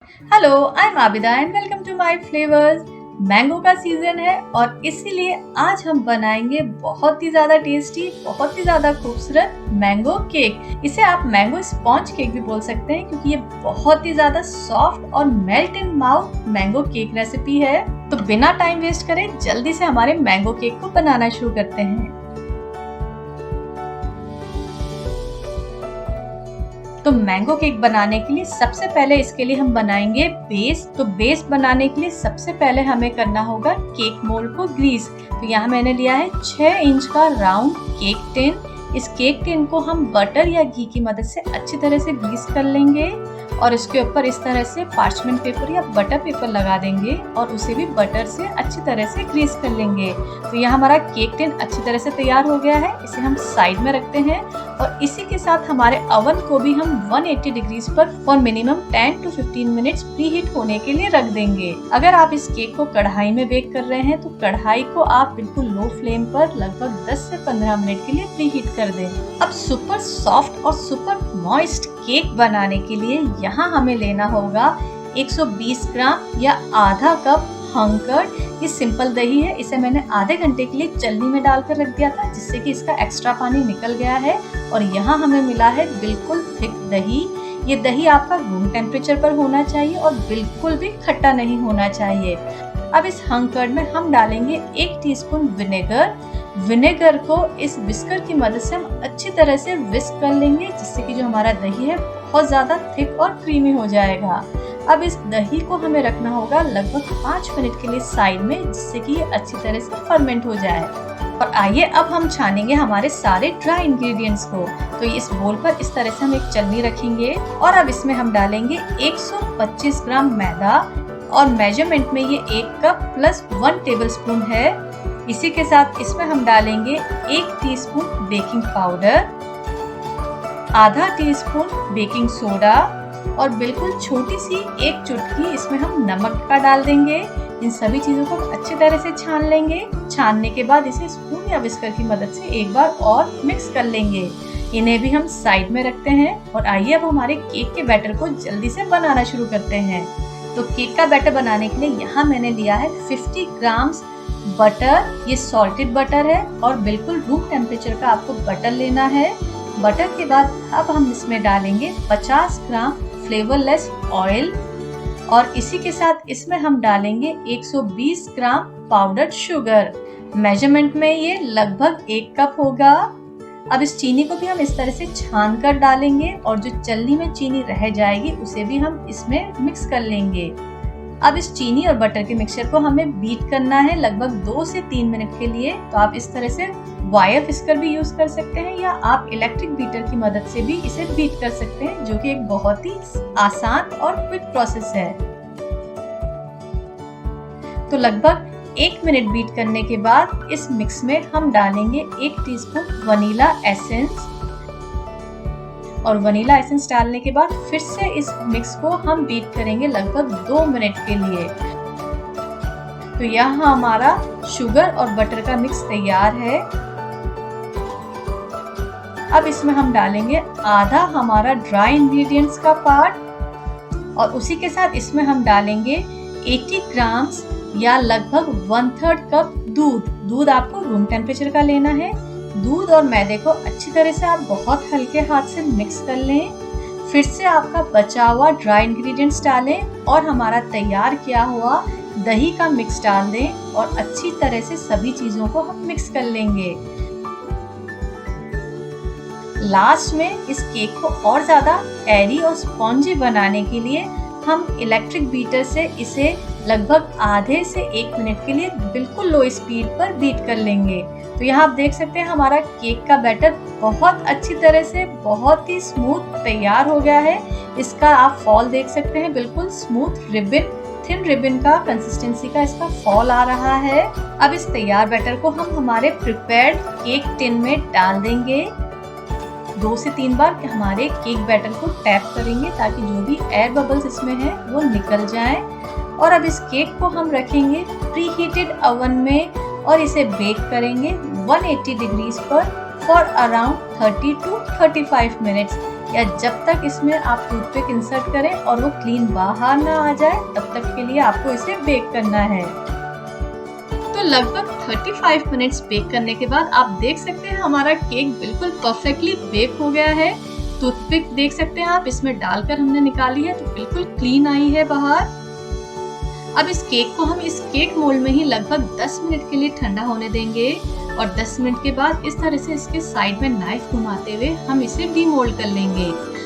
Hello, I am Abida and welcome to my flavours. Mango का season है और इसीलिए आज हम बनाएंगे बहुत ही ज्यादा टेस्टी, बहुत ही ज्यादा खूबसूरत मैंगो केक। इसे आप मैंगो स्पॉन्ज केक भी बोल सकते हैं क्योंकि ये बहुत ही ज्यादा सॉफ्ट और melt in mouth mango cake recipe है। तो बिना टाइम वेस्ट करे जल्दी से हमारे मैंगो केक को बनाना शुरू करते हैं। तो मैंगो केक बनाने के लिए सबसे पहले इसके लिए हम बनाएंगे बेस। तो बेस बनाने के लिए सबसे पहले हमें करना होगा केक मोल्ड को ग्रीस। तो यहाँ मैंने लिया है 6 इंच का राउंड केक टिन। इस केक टिन को हम बटर या घी की मदद से अच्छी तरह से ग्रीस कर लेंगे और इसके ऊपर इस तरह से पार्चमेंट पेपर या बटर पेपर लगा देंगे और उसे भी बटर से अच्छी तरह से ग्रीस कर लेंगे। तो यहाँ हमारा केक टिन अच्छी तरह से तैयार हो गया है। इसे हम साइड में रखते हैं और इसी के साथ हमारे अवन को भी हम 180 डिग्रीज पर for minimum 10 to 15 minutes pre heat होने के लिए रख देंगे। अगर आप इस केक को कढ़ाई में बेक कर रहे हैं तो कढ़ाई को आप बिल्कुल लो फ्लेम पर लगभग 10 से 15 मिनट के लिए प्री हीट कर दें। अब सुपर सॉफ्ट और सुपर मॉइस्ट केक बनाने के लिए यहाँ हमें लेना होगा 120 ग्राम या आधा कप हंकर्ड। ये सिंपल दही है। इसे मैंने आधे घंटे के लिए चलनी में डालकर रख दिया था जिससे कि इसका एक्स्ट्रा पानी निकल गया है। और यहाँ हमें मिला है बिल्कुल थिक दही। ये दही आपका रूम टेम्परेचर पर होना चाहिए और बिल्कुल भी खट्टा नहीं होना चाहिए। अब इस हंकर्ड में हम डालेंगे 1 टीस्पून विनेगर। विनेगर को इस विस्कर की मदद से हम अच्छी तरह से विस्क कर लेंगे जिससे कि जो हमारा दही है बहुत ज्यादा थिक और क्रीमी हो जाएगा। अब इस दही को हमें रखना होगा लगभग 5 मिनट के लिए साइड में जिससे कि ये अच्छी तरह से फर्मेंट हो जाए। और आइए अब हम छानेंगे हमारे सारे ड्राई इंग्रेडिएंट्स को। तो इस बोल पर इस तरह से हम एक चलनी रखेंगे और अब इसमें हम डालेंगे 125 ग्राम मैदा और मेजरमेंट में ये 1 कप प्लस 1 टेबलस्पून है। इसी के साथ इसमें हम डालेंगे 1 टीस्पून बेकिंग पाउडर, आधा टीस्पून बेकिंग सोडा और बिल्कुल छोटी सी 1 चुटकी इसमें हम नमक का डाल देंगे। इन सभी चीजों को अच्छी तरह से छान लेंगे। छानने के बाद इसे स्पून या विस्कर की मदद से एक बार और मिक्स कर लेंगे। इन्हें भी हम साइड में रखते हैं और आइए अब हमारे केक के बैटर को जल्दी से बनाना शुरू करते हैं। तो केक का बैटर बनाने के लिए यहाँ मैंने लिया है 50 ग्राम बटर। ये सॉल्टेड बटर है और बिल्कुल रूम टेम्परेचर का आपको बटर लेना है। बटर के बाद अब हम इसमें डालेंगे 50 ग्राम फ्लेवरलेस ऑयल और इसी के साथ इसमें हम डालेंगे 120 ग्राम पाउडर्ड शुगर। मेजरमेंट में ये लगभग 1 कप होगा। अब इस चीनी को भी हम इस तरह से छान कर डालेंगे और जो चलनी में चीनी रह जाएगी उसे भी हम इसमें मिक्स कर लेंगे। अब इस चीनी और बटर के मिक्सचर को हमें बीट करना है लगभग 2 से 3 मिनट के लिए। तो आप इस तरह से वायर विस्कर भी यूज कर सकते हैं या आप इलेक्ट्रिक बीटर की मदद से भी इसे बीट कर सकते हैं जो कि एक बहुत ही आसान और क्विक प्रोसेस है। तो लगभग 1 मिनट बीट करने के बाद इस मिक्स में हम डालेंगे 1 टीस्पून वनीला एसेंस और वनीला एसेंस डालने के बाद फिर से इस मिक्स को हम बीट करेंगे लगभग 2 मिनट के लिए। तो यहाँ हमारा शुगर और बटर का मिक्स तैयार है। अब इसमें हम डालेंगे आधा हमारा ड्राई इंग्रेडिएंट्स का पार्ट और उसी के साथ इसमें हम डालेंगे 80 ग्राम या लगभग 1/3 कप दूध। दूध आपको रूम टेम्परेचर का लेना है। दूध और मैदे को अच्छी तरह से आप बहुत हल्के हाथ से मिक्स कर लें। फिर से आपका बचा हुआ ड्राई इंग्रेडिएंट्स डालें और हमारा तैयार किया हुआ दही का मिक्स डाल दें और अच्छी तरह से सभी चीजों को हम मिक्स कर लेंगे। लास्ट में इस केक को और ज्यादा एरी और स्पॉन्जी बनाने के लिए हम इलेक्ट्रिक बीटर से इसे लगभग आधे से 1 मिनट के लिए बिल्कुल लो स्पीड पर बीट कर लेंगे। तो यहाँ आप देख सकते हैं हमारा केक का बैटर बहुत अच्छी तरह से बहुत ही स्मूथ तैयार हो गया है। इसका आप फॉल देख सकते हैं, बिल्कुल स्मूथ रिबन, थिन रिबन का कंसिस्टेंसी का इसका फॉल आ रहा है। अब इस तैयार बैटर को हम हमारे प्रिपेयर्ड केक टिन में डाल देंगे। 2 से 3 बार हमारे केक बैटर को टैप करेंगे ताकि जो भी एयर बबल्स इसमें है वो निकल जाएं। और अब इस केक को हम रखेंगे प्री हीटेड ओवन में और इसे बेक करेंगे 180 डिग्रीज पर फॉर अराउंड 30 to 35 मिनट्स। या जब तक इसमें आप टूथपिक इंसर्ट करें और वो क्लीन बाहर ना आ जाए तब तक के लिए आपको इसे बेक करना है। तो लगभग 35 मिनट्स बेक करने के बाद आप देख सकते हैं हमारा केक बिल्कुल परफेक्टली बेक हो गया है। टूथपिक देख सकते हैं आप इसमें डालकर हमने निकाली है तो बिल्कुल क्लीन आई है बाहर। अब इस केक को हम इस केक मोल्ड में ही लगभग 10 मिनट के लिए ठंडा होने देंगे और 10 मिनट के बाद इस तरह से इसके साइड में नाइफ घुमाते हुए हम इसे डीमोल्ड कर लेंगे।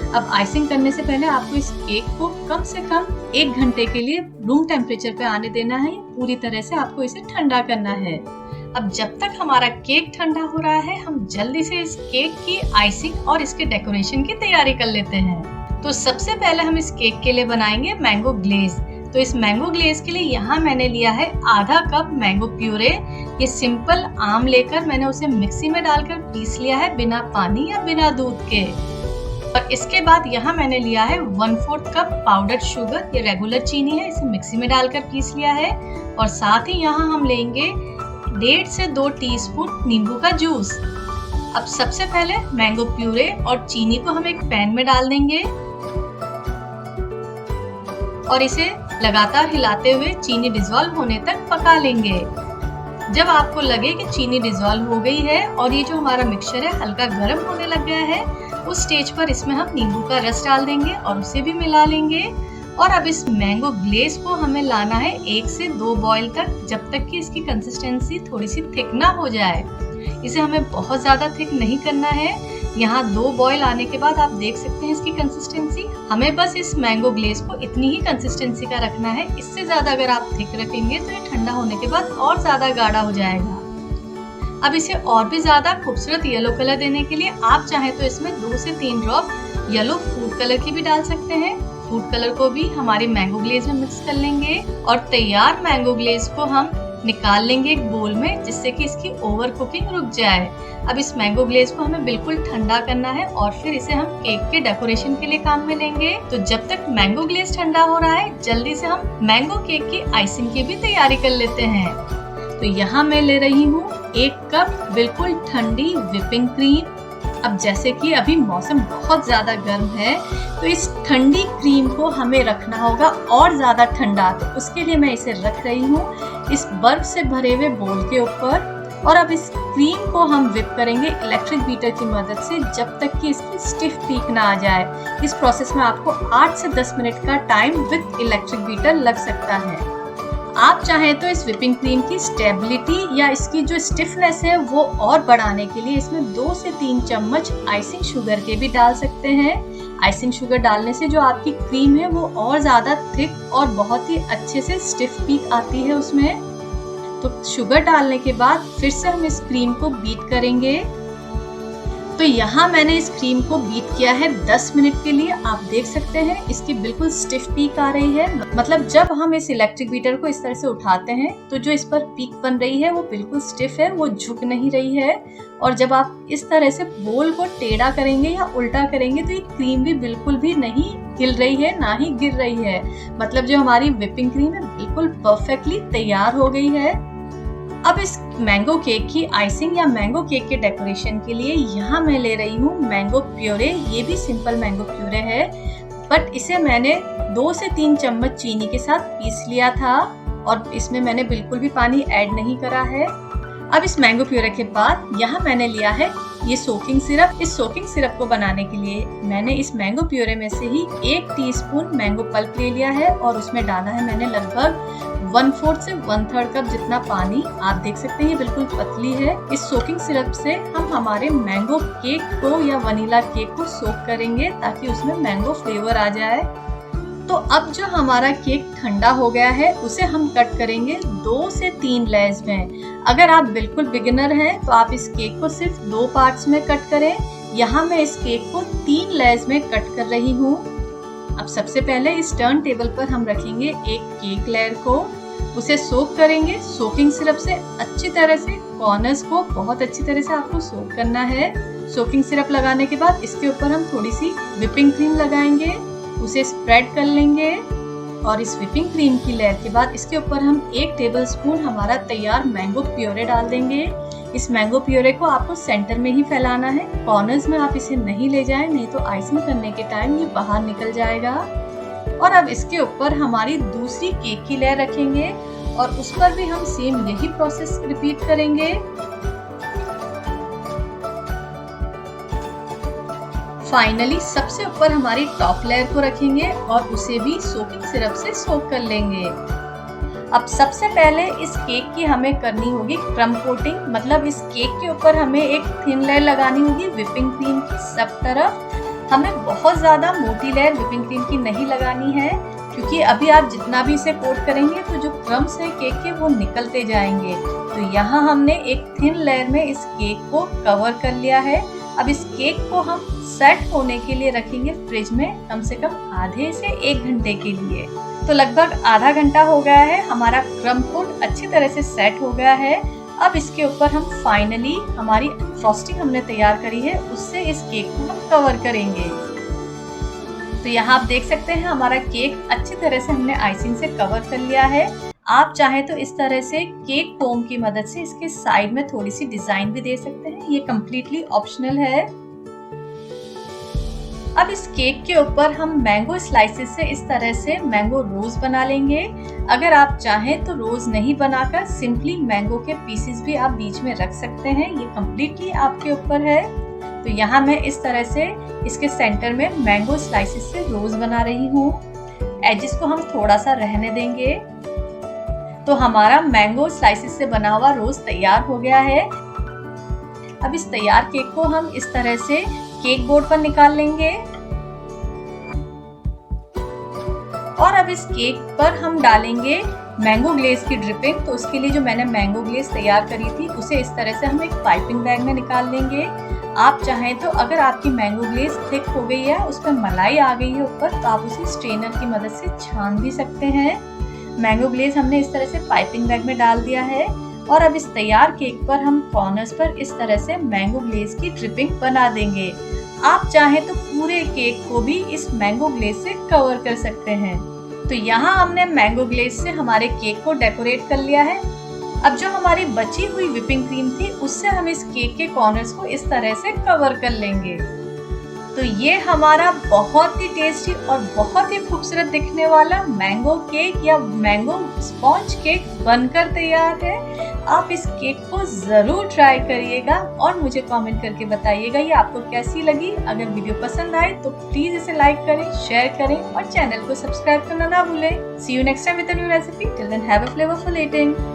अब आइसिंग करने से पहले आपको इस केक को कम से कम 1 घंटे के लिए रूम टेम्परेचर पे आने देना है। पूरी तरह से आपको इसे ठंडा करना है। अब जब तक हमारा केक ठंडा हो रहा है हम जल्दी से इस केक की आइसिंग और इसके डेकोरेशन की तैयारी कर लेते हैं। तो सबसे पहले हम इस केक के लिए बनाएंगे मैंगो ग्लेज। तो इस मैंगो ग्लेज के लिए यहाँ मैंने लिया है आधा कप मैंगो प्यूरे। ये सिंपल आम लेकर मैंने उसे मिक्सी में डालकर पीस लिया है बिना पानी या बिना दूध के। और इसके बाद यहाँ मैंने लिया है 1/4 कप पाउडर्ड शुगर। ये रेगुलर चीनी है, इसे मिक्सी में डालकर पीस लिया है। और साथ ही यहाँ हम लेंगे 1.5 से 2 टीस्पून नींबू का जूस। अब सबसे पहले मैंगो प्यूरे और चीनी को हम एक पैन में डाल देंगे और इसे लगातार हिलाते हुए चीनी डिसॉल्व होने तक पका लेंगे। जब आपको लगे कि चीनी डिसॉल्व हो गई है और ये जो हमारा मिक्सचर है हल्का गर्म होने लग गया है, उस स्टेज पर इसमें हम नींबू का रस डाल देंगे और उसे भी मिला लेंगे। और अब इस मैंगो ग्लेज को हमें लाना है 1 से 2 बॉईल तक, जब तक कि इसकी कंसिस्टेंसी थोड़ी सी थिक ना हो जाए। इसे हमें बहुत ज्यादा थिक नहीं करना है। यहाँ 2 बॉईल आने के बाद आप देख सकते हैं इसकी कंसिस्टेंसी। हमें बस इस मैंगो ग्लेज को इतनी ही कंसिस्टेंसी का रखना है। इससे ज्यादा अगर आप थिक रखेंगे तो ये ठंडा होने के बाद और ज्यादा गाढ़ा हो जाएगा। अब इसे और भी ज्यादा खूबसूरत येलो कलर देने के लिए आप चाहे तो इसमें 2 से 3 ड्रॉप येलो फूड कलर की भी डाल सकते हैं। फूड कलर को भी हमारी मैंगो ग्लेज में मिक्स कर लेंगे और तैयार मैंगो ग्लेज को हम निकाल लेंगे एक बोल में, जिससे कि इसकी ओवर कुकिंग रुक जाए। अब इस मैंगो ग्लेज को हमें बिल्कुल ठंडा करना है और फिर इसे हम केक के डेकोरेशन के लिए काम में लेंगे। तो जब तक मैंगो ग्लेज ठंडा हो रहा है जल्दी से हम मैंगो केक की आइसिंग की भी तैयारी कर लेते हैं। तो यहाँ मैं ले रही हूँ 1 कप बिल्कुल ठंडी व्हिपिंग क्रीम। अब जैसे कि अभी मौसम बहुत ज्यादा गर्म है तो इस ठंडी क्रीम को हमें रखना होगा और ज्यादा ठंडा। तो उसके लिए मैं इसे रख रही हूँ इस बर्फ से भरे हुए बोल के ऊपर। और अब इस क्रीम को हम व्हिप करेंगे इलेक्ट्रिक बीटर की मदद से जब तक कि इसकी स्टिफ पीक ना आ जाए। इस प्रोसेस में आपको 8 से 10 मिनट का टाइम विद इलेक्ट्रिक बीटर लग सकता है। आप चाहें तो इस व्हिपिंग क्रीम की स्टेबिलिटी या इसकी जो स्टिफनेस है वो और बढ़ाने के लिए इसमें 2 से 3 चम्मच आइसिंग शुगर के भी डाल सकते हैं। आइसिंग शुगर डालने से जो आपकी क्रीम है वो और ज्यादा थिक और बहुत ही अच्छे से स्टिफ पीक आती है उसमें। तो शुगर डालने के बाद फिर से हम इस क्रीम को बीट करेंगे। तो यहाँ मैंने इस क्रीम को बीट किया है 10 मिनट के लिए। आप देख सकते हैं इसकी बिल्कुल स्टिफ पीक आ रही है। मतलब जब हम इस इलेक्ट्रिक बीटर को इस तरह से उठाते हैं तो जो इस पर पीक बन रही है वो बिल्कुल स्टिफ है, वो झुक नहीं रही है। और जब आप इस तरह से बोल को टेढ़ा करेंगे या उल्टा करेंगे तो ये क्रीम भी बिल्कुल भी नहीं हिल रही है, ना ही गिर रही है। मतलब जो हमारी व्हिपिंग क्रीम है बिल्कुल परफेक्टली तैयार हो गई है। अब इस मैंगो केक की आइसिंग या मैंगो केक के डेकोरेशन के लिए यहाँ मैं ले रही हूँ मैंगो प्यूरे। ये भी सिंपल मैंगो प्यूरे है, बट इसे मैंने 2 से 3 चम्मच चीनी के साथ पीस लिया था और इसमें मैंने बिल्कुल भी पानी ऐड नहीं करा है। अब इस मैंगो प्यूरे के बाद यहाँ मैंने लिया है ये सोकिंग सिरप। इस सोकिंग सिरप को बनाने के लिए मैंने इस मैंगो प्यूरे में से ही 1 टीस्पून मैंगो पल्प ले लिया है और उसमें डाला है मैंने लगभग 1/4 से 1/3 कप जितना पानी। आप देख सकते हैं ये बिल्कुल पतली है। इस सोकिंग सिरप से हम हमारे मैंगो केक को या वनीला केक को सोक करेंगे ताकि उसमें मैंगो फ्लेवर आ जाए। तो अब जो हमारा केक ठंडा हो गया है उसे हम कट करेंगे 2 से 3 लेयर्स में। अगर आप बिल्कुल बिगिनर हैं तो आप इस केक को सिर्फ 2 पार्ट्स में कट करें। यहाँ मैं इस केक को 3 लेयर्स में कट कर रही हूँ। अब सबसे पहले इस टर्न टेबल पर हम रखेंगे एक केक लेयर को, उसे सोक करेंगे सोकिंग सिरप से अच्छी तरह से। कॉर्नर्स को बहुत अच्छी तरह से आपको सोक करना है। सोकिंग सिरप लगाने के बाद इसके ऊपर हम थोड़ी सी व्हिपिंग क्रीम लगाएंगे, उसे स्प्रेड कर लेंगे और इस व्हिपिंग क्रीम की लेयर के बाद इसके ऊपर हम 1 टेबलस्पून हमारा तैयार मैंगो प्योरे डाल देंगे। इस मैंगो प्योरे को आपको सेंटर में ही फैलाना है, कॉर्नर्स में आप इसे नहीं ले जाएं, नहीं तो आइसिंग करने के टाइम ये बाहर निकल जाएगा। और अब इसके ऊपर हमारी दूसरी केक की लेयर रखेंगे और उस पर भी हम सेम यही प्रोसेस रिपीट करेंगे। फाइनली सबसे ऊपर हमारी टॉप लेयर को रखेंगे और उसे भी सोकिंग सिरप से सोक कर लेंगे। अब सबसे पहले इस केक की हमें करनी होगी क्रम कोटिंग, मतलब इस केक के ऊपर हमें एक थिन लेयर लगानी होगी विपिंग क्रीम की सब तरफ। हमें बहुत ज्यादा मोटी लेयर विपिंग क्रीम की नहीं लगानी है, क्योंकि अभी आप जितना भी इसे कोट करेंगे तो जो क्रम्स है केक के वो निकलते जाएंगे। तो यहाँ हमने एक थिन लेयर में इस केक को कवर कर लिया है। अब इस केक को हम सेट होने के लिए रखेंगे फ्रिज में कम से कम आधे से 1 घंटे के लिए। तो लगभग आधा घंटा हो गया है, हमारा क्रम कोट अच्छी तरह से सेट हो गया है। अब इसके ऊपर हम फाइनली हमारी फ्रॉस्टिंग हमने तैयार करी है उससे इस केक को हम कवर करेंगे। तो यहाँ आप देख सकते हैं हमारा केक अच्छी तरह से हमने आइसिंग से कवर कर लिया है। आप चाहें तो इस तरह से केक फोम की मदद से इसके साइड में थोड़ी सी डिजाइन भी दे सकते हैं, ये कम्प्लीटली ऑप्शनल है। अब इस केक के ऊपर हम मैंगो स्लाइसेस से इस तरह से मैंगो रोज बना लेंगे। अगर आप चाहें तो रोज नहीं बनाकर सिंपली मैंगो के पीसेस भी आप बीच में रख सकते हैं, ये कम्प्लीटली आपके ऊपर है। तो यहाँ मैं इस तरह से इसके सेंटर में मैंगो स्लाइसेस से रोज बना रही हूँ। एजेस को हम थोड़ा सा रहने देंगे। तो हमारा मैंगो स्लाइसेस से बना हुआ रोज तैयार हो गया है। अब इस तैयार केक को हम इस तरह से केक बोर्ड पर निकाल लेंगे और अब इस केक पर हम डालेंगे मैंगो ग्लेज की ड्रिपिंग। तो उसके लिए जो मैंने मैंगो ग्लेज तैयार करी थी उसे इस तरह से हम एक पाइपिंग बैग में निकाल लेंगे। आप चाहें तो अगर आपकी मैंगो ग्लेज थिक हो गई है, उस पर मलाई आ गई है ऊपर, तो आप उसे स्ट्रेनर की मदद से छान भी सकते हैं। मैंगो ग्लेज हमने इस तरह से पाइपिंग बैग में डाल दिया है और अब इस तैयार केक पर हम कॉर्नर्स पर इस तरह से मैंगो ग्लेज की ड्रिपिंग बना देंगे। आप चाहें तो पूरे केक को भी इस मैंगो ग्लेज से कवर कर सकते हैं। तो यहाँ हमने मैंगो ग्लेज से हमारे केक को डेकोरेट कर लिया है। अब जो हमारी बची हुई विपिंग क्रीम थी उससे हम इस केक के कॉर्नर्स को इस तरह से कवर कर लेंगे। तो ये हमारा बहुत ही टेस्टी और बहुत ही खूबसूरत दिखने वाला मैंगो केक या मैंगो स्पॉन्ज केक बनकर तैयार है। आप इस केक को जरूर ट्राई करिएगा और मुझे कमेंट करके बताइएगा ये आपको कैसी लगी। अगर वीडियो पसंद आए तो प्लीज इसे लाइक करें, शेयर करें और चैनल को सब्सक्राइब करना ना भूलें। See you next time with a new recipe. Till then, have a flavorful eating.